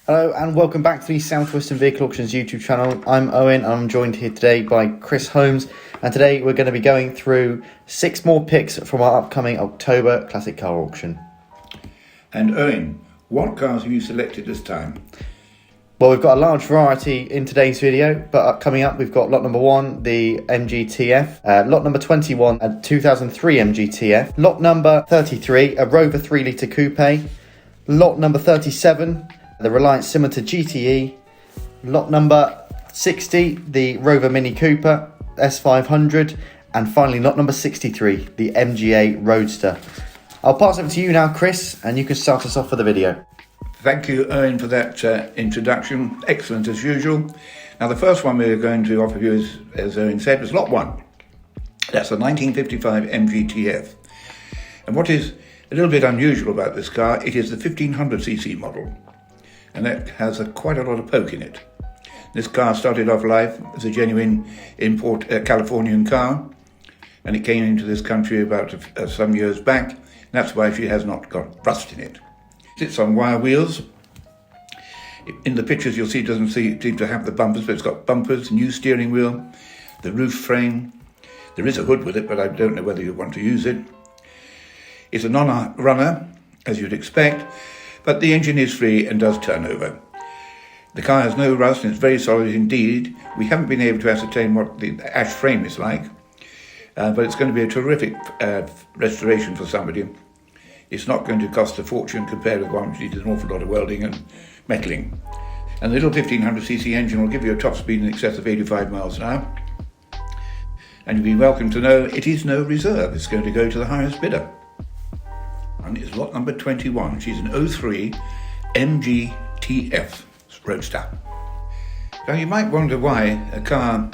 Hello and welcome back to the South Western Vehicle Auctions YouTube channel. I'm Owen and I'm joined here today by Chris Holmes, and today we're going to be going through 6 more picks from our upcoming October Classic Car Auction. And Owen, what cars have you selected this time? Well, we've got a large variety in today's video, but coming up we've got lot number 1, the MGTF, lot number 21, a 2003 MGTF, lot number 33, a Rover 3-litre coupe, lot number 37, the Reliance Scimitar GTE, lot number 60, the Rover Mini Cooper S500, and finally lot number 63, the MGA Roadster. I'll pass over to you now, Chris, and you can start us off for the video. Thank you, Owen, for that introduction. Excellent as usual. Now, the first one we're going to offer you, as Owen said, was lot 1. That's the 1955 MGTF. And what is a little bit unusual about this car, it is the 1500cc model. And that has quite a lot of poke in it. This car started off life as a genuine import Californian car, and it came into this country about some years back. That's why she has not got rust in it. It's on wire wheels. In the pictures you'll see it doesn't seem to have the bumpers, but it's got bumpers, new steering wheel, the roof frame. There is a hood with it, but I don't know whether you want to use it. It's a non-runner, as you'd expect, but the engine is free and does turn over. The car has no rust and it's very solid indeed. We haven't been able to ascertain what the ash frame is like, but it's going to be a terrific restoration for somebody. It's not going to cost a fortune compared with one which needs an awful lot of welding and metaling. And the little 1500cc engine will give you a top speed in excess of 85 miles an hour. And you'll be welcome to know it is no reserve. It's going to go to the highest bidder. And it's lot number 21. She's an 03 MGTF Roadster. Now you might wonder why a car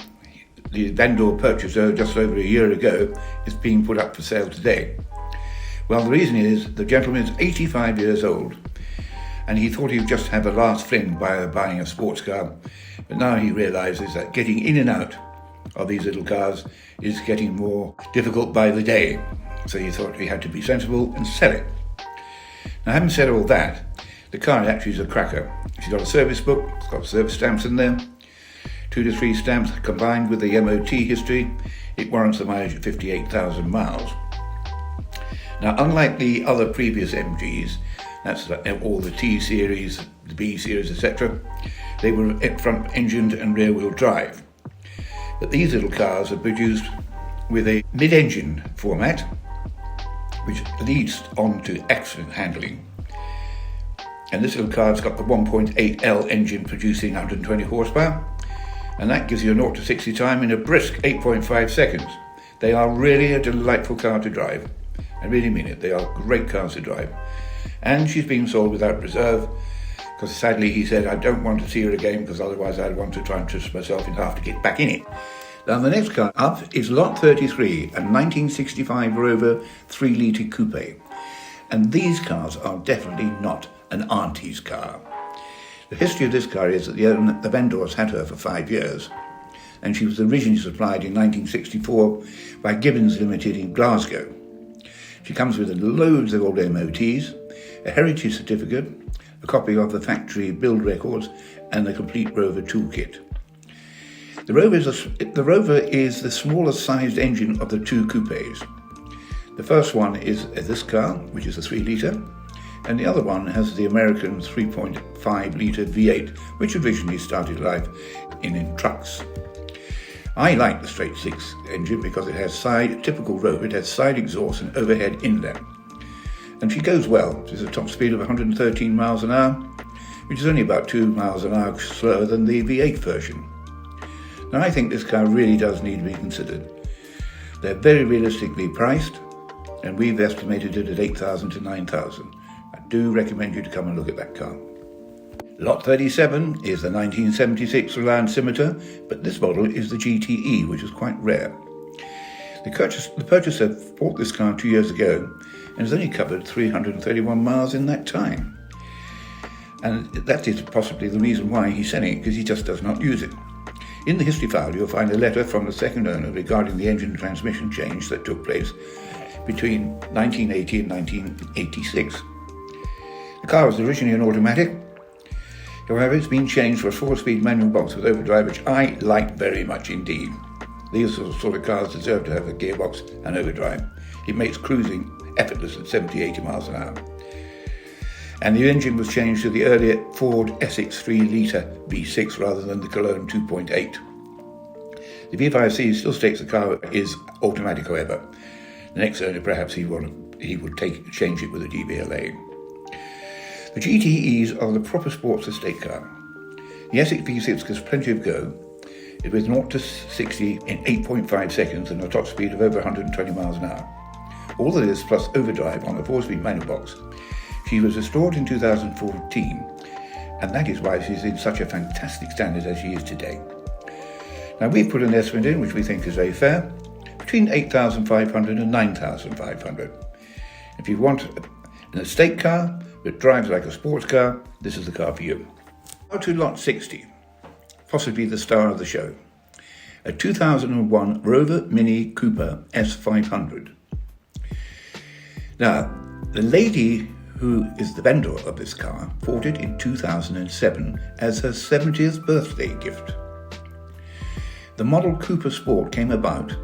the vendor purchased just over a year ago is being put up for sale today. Well, the reason is the gentleman is 85 years old and he thought he would just have a last fling by buying a sports car, but now he realises that getting in and out of these little cars is getting more difficult by the day. So he thought he had to be sensible and sell it. Now, having said all that, the car actually is a cracker. She's got a service book, it's got service stamps in there, 2 to 3 stamps combined with the MOT history. It warrants a mileage of 58,000 miles. Now, unlike the other previous MGs, that's all the T series, the B series, etc., they were front engined and rear wheel drive. But these little cars are produced with a mid-engine format, which leads on to excellent handling. And this little car's got the 1.8L engine producing 120 horsepower, and that gives you a 0 to 60 time in a brisk 8.5 seconds. They are really a delightful car to drive. I really mean it, they are great cars to drive. And she's being sold without reserve, because sadly he said, I don't want to see her again, because otherwise I'd want to try and twist myself in half to get back in it. Now the next car up is lot 33, a 1965 Rover 3-litre coupe. And these cars are definitely not an auntie's car. The history of this car is that the vendors had her for 5 years, and she was originally supplied in 1964 by Gibbons Limited in Glasgow. She comes with loads of old MOTs, a heritage certificate, a copy of the factory build records, and the complete Rover toolkit. The Rover is the smallest sized engine of the 2 coupes. The first one is this car, which is a 3-litre, and the other one has the American 3.5-litre V8, which originally started life in trucks. I like the straight 6 engine because it has typical Rover, it has side exhaust and overhead inlet. And she goes well. She's a top speed of 113 miles an hour, which is only about 2 miles an hour slower than the V8 version. Now I think this car really does need to be considered. They're very realistically priced, and we've estimated it at 8,000 to 9,000. I do recommend you to come and look at that car. Lot 37 is the 1976 Reliance Scimitar, but this model is the GTE, which is quite rare. The purchaser bought this car 2 years ago and has only covered 331 miles in that time. And that is possibly the reason why he's selling it, because he just does not use it. In the history file, you'll find a letter from the second owner regarding the engine and transmission change that took place between 1980 and 1986. The car was originally an automatic. However, it's been changed for a 4-speed manual box with overdrive, which I like very much indeed. These sort of cars deserve to have a gearbox and overdrive. It makes cruising effortless at 70-80 miles an hour. And the engine was changed to the earlier Ford Essex 3-litre V6 rather than the Cologne 2.8. The V5C still states the car is automatic, however. The next owner, perhaps he would change it with a DVLA. The GTEs are the proper sports estate car. The Essex V6 gives plenty of go, with 0 to 60 in 8.5 seconds and a top speed of over 120 miles an hour. All of this plus overdrive on the 4-speed manual box. She was restored in 2014, and that is why she's in such a fantastic standard as she is today. Now, we've put an estimate in, which we think is very fair, between 8,500 and 9,500. If you want an estate car that drives like a sports car, this is the car for you. Now to lot 60, possibly the star of the show. A 2001 Rover Mini Cooper S500. Now, the lady who is the vendor of this car bought it in 2007 as her 70th birthday gift. The model Cooper Sport came about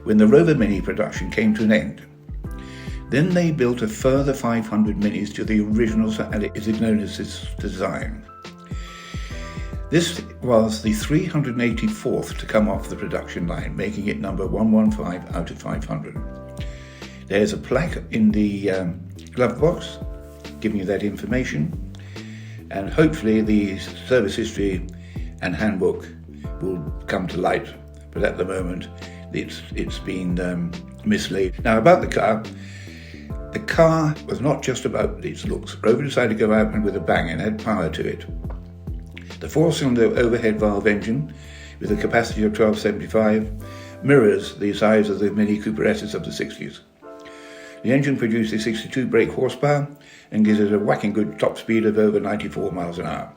when the Rover Mini production came to an end. Then they built a further 500 Minis to the original, and it is known as this design. This was the 384th to come off the production line, making it number 115 out of 500. There's a plaque in the glove box giving you that information, and hopefully the service history and handbook will come to light, but at the moment it's been mislaid. Now, about the car was not just about its looks. Rover decided to go out and with a bang and add power to it. The 4-cylinder overhead valve engine with a capacity of 1275 mirrors the size of the Mini Cooper S's of the 60s. The engine produces 62 brake horsepower and gives it a whacking good top speed of over 94 miles an hour.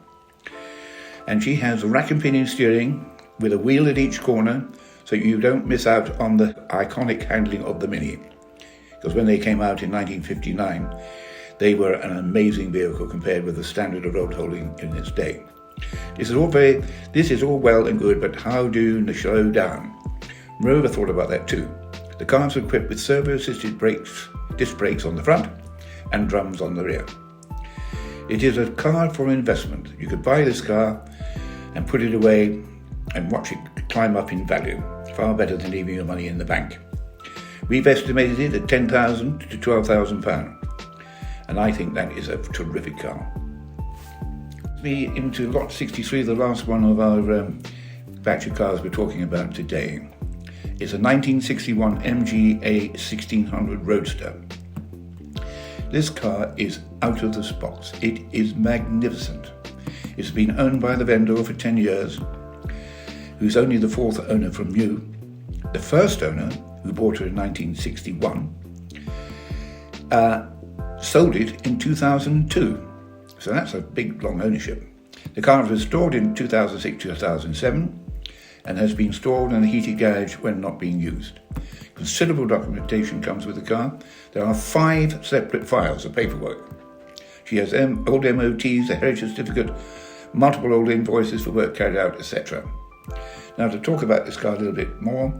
And she has rack and pinion steering with a wheel at each corner, so you don't miss out on the iconic handling of the Mini. Because when they came out in 1959, they were an amazing vehicle compared with the standard of road holding in its day. This is all well and good, but how do you slow down? Rover thought about that too. The car is equipped with servo-assisted brakes, disc brakes on the front and drums on the rear. It is a car for investment. You could buy this car and put it away and watch it climb up in value, far better than leaving your money in the bank. We've estimated it at £10,000 to £12,000, and I think that is a terrific car. Me into lot 63, the last one of our batch of cars we're talking about today. It's a 1961 MGA 1600 Roadster. This car is out of this box. It is magnificent. It's been owned by the vendor for 10 years, who's only the 4th owner from new. The first owner, who bought her in 1961, sold it in 2002. So that's a big, long ownership. The car was restored in 2006-2007 and has been stored in a heated garage when not being used. Considerable documentation comes with the car. There are 5 separate files of paperwork. She has old MOTs, a heritage certificate, multiple old invoices for work carried out, etc. Now, to talk about this car a little bit more,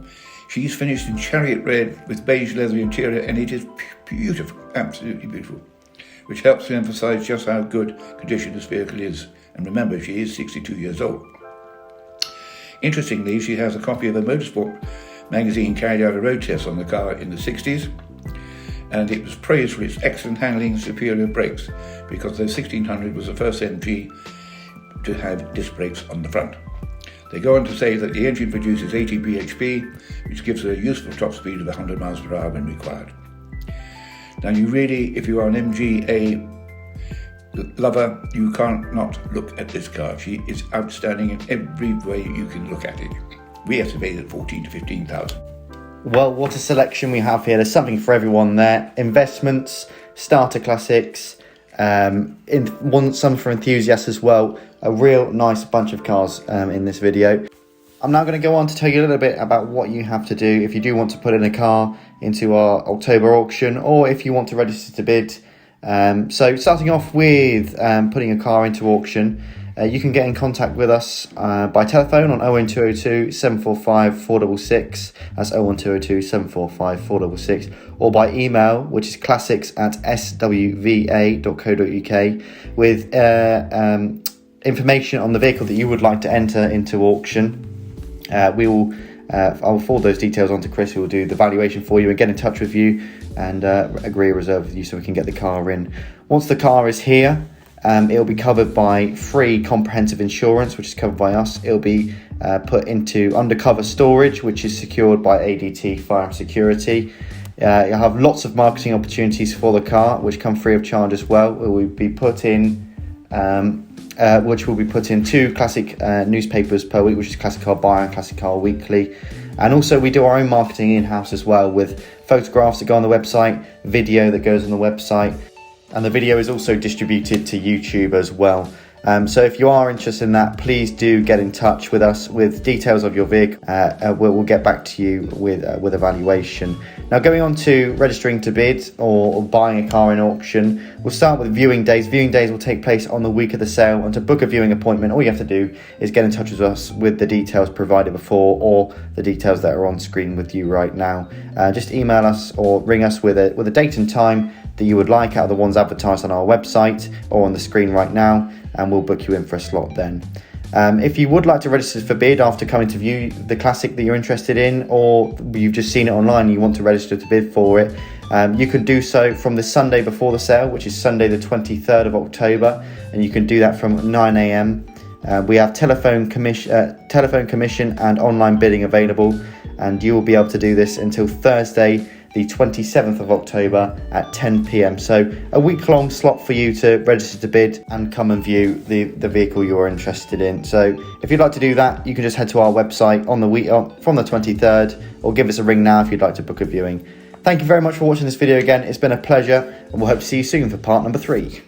she's finished in chariot red with beige leather interior, and it is beautiful, absolutely beautiful, which helps to emphasize just how good condition this vehicle is. And remember, she is 62 years old. Interestingly, she has a copy of a motorsport magazine carried out a road test on the car in the 60s, and it was praised for its excellent handling and superior brakes, because the 1600 was the first MG to have disc brakes on the front. They go on to say that the engine produces 80 bhp, which gives it a useful top speed of 100 miles per hour when required. Now, if you are an MGA lover, you can't not look at this car. She is outstanding in every way you can look at it. We estimated 14 to 15,000. Well, what a selection we have here. There's something for everyone there. Investments, starter classics, some for enthusiasts as well. A real nice bunch of cars in this video. I'm now going to go on to tell you a little bit about what you have to do if you do want to put in a car into our October auction, or if you want to register to bid. So starting off with putting a car into auction, You can get in contact with us by telephone on 01202 745 466, that's 01202 745 466, or by email, which is classics@swva.co.uk, with information on the vehicle that you would like to enter into auction. I'll forward those details on to Chris, who will do the valuation for you and get in touch with you and agree a reserve with you so we can get the car in. Once the car is here, it'll be covered by free comprehensive insurance, which is covered by us. It'll be put into undercover storage, which is secured by ADT Fire and Security. You'll have lots of marketing opportunities for the car, which come free of charge as well. It will be put in which will be put in 2 classic newspapers per week, which is Classic Car Buyer and Classic Car Weekly. And also we do our own marketing in-house as well, with photographs that go on the website, video that goes on the website, and the video is also distributed to YouTube as well. So if you are interested in that, please do get in touch with us with details of your vehicle. We'll get back to you with a valuation. Now, going on to registering to bid or buying a car in auction, we'll start with viewing days. Viewing days will take place on the week of the sale, and to book a viewing appointment, all you have to do is get in touch with us with the details provided before, or the details that are on screen with you right now. Just email us or ring us with a date and time that you would like out of the ones advertised on our website or on the screen right now, and we'll book you in for a slot then. If you would like to register for bid after coming to view the Classic that you're interested in, or you've just seen it online and you want to register to bid for it, you can do so from the Sunday before the sale, which is Sunday the 23rd of October, and you can do that from 9 a.m. We have telephone commission and online bidding available, and you will be able to do this until Thursday the 27th of October at 10 p.m. So a week-long slot for you to register to bid and come and view the vehicle you're interested in. So if you'd like to do that, you can just head to our website on the week from the 23rd, or give us a ring now if you'd like to book a viewing. Thank you very much for watching this video again. It's been a pleasure, and we'll hope to see you soon for part number 3.